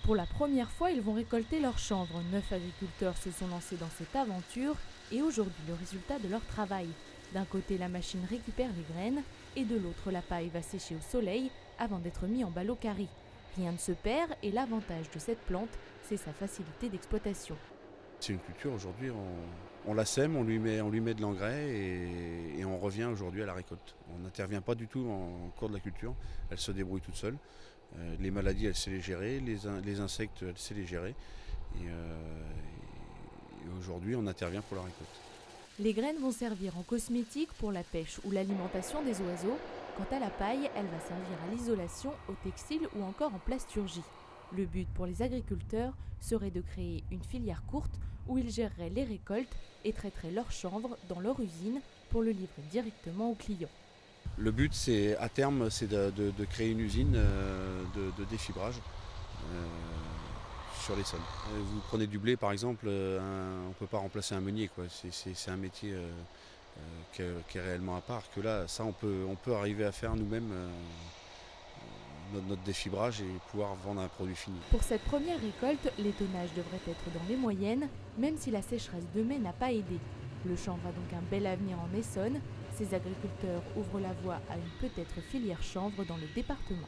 Pour la première fois, ils vont récolter leur chanvre. 9 agriculteurs se sont lancés dans cette aventure et aujourd'hui le résultat de leur travail. D'un côté, la machine récupère les graines et de l'autre, la paille va sécher au soleil avant d'être mise en ballots carrés. Rien ne se perd et l'avantage de cette plante, c'est sa facilité d'exploitation. C'est une culture aujourd'hui, on la sème, on lui met de l'engrais et on revient aujourd'hui à la récolte. On n'intervient pas du tout en cours de la culture, elle se débrouille toute seule. Les maladies, elle sait les gérer, les insectes, elle sait les gérer. Et aujourd'hui, on intervient pour la récolte. Les graines vont servir en cosmétique pour la pêche ou l'alimentation des oiseaux. Quant à la paille, elle va servir à l'isolation, au textile ou encore en plasturgie. Le but pour les agriculteurs serait de créer une filière courte où ils géreraient les récoltes et traiteraient leur chanvre dans leur usine pour le livrer directement aux clients. Le but, à terme, c'est de créer une usine de défibrage sur les sols. Vous prenez du blé, par exemple, on ne peut pas remplacer un meunier, quoi. C'est un métier qui est réellement à part. Que là, ça, on peut arriver à faire nous-mêmes notre défibrage et pouvoir vendre un produit fini. Pour cette première récolte, les tonnages devraient être dans les moyennes, même si la sécheresse de mai n'a pas aidé. Le chanvre a donc un bel avenir en Essonne. Ces agriculteurs ouvrent la voie à une peut-être filière chanvre dans le département.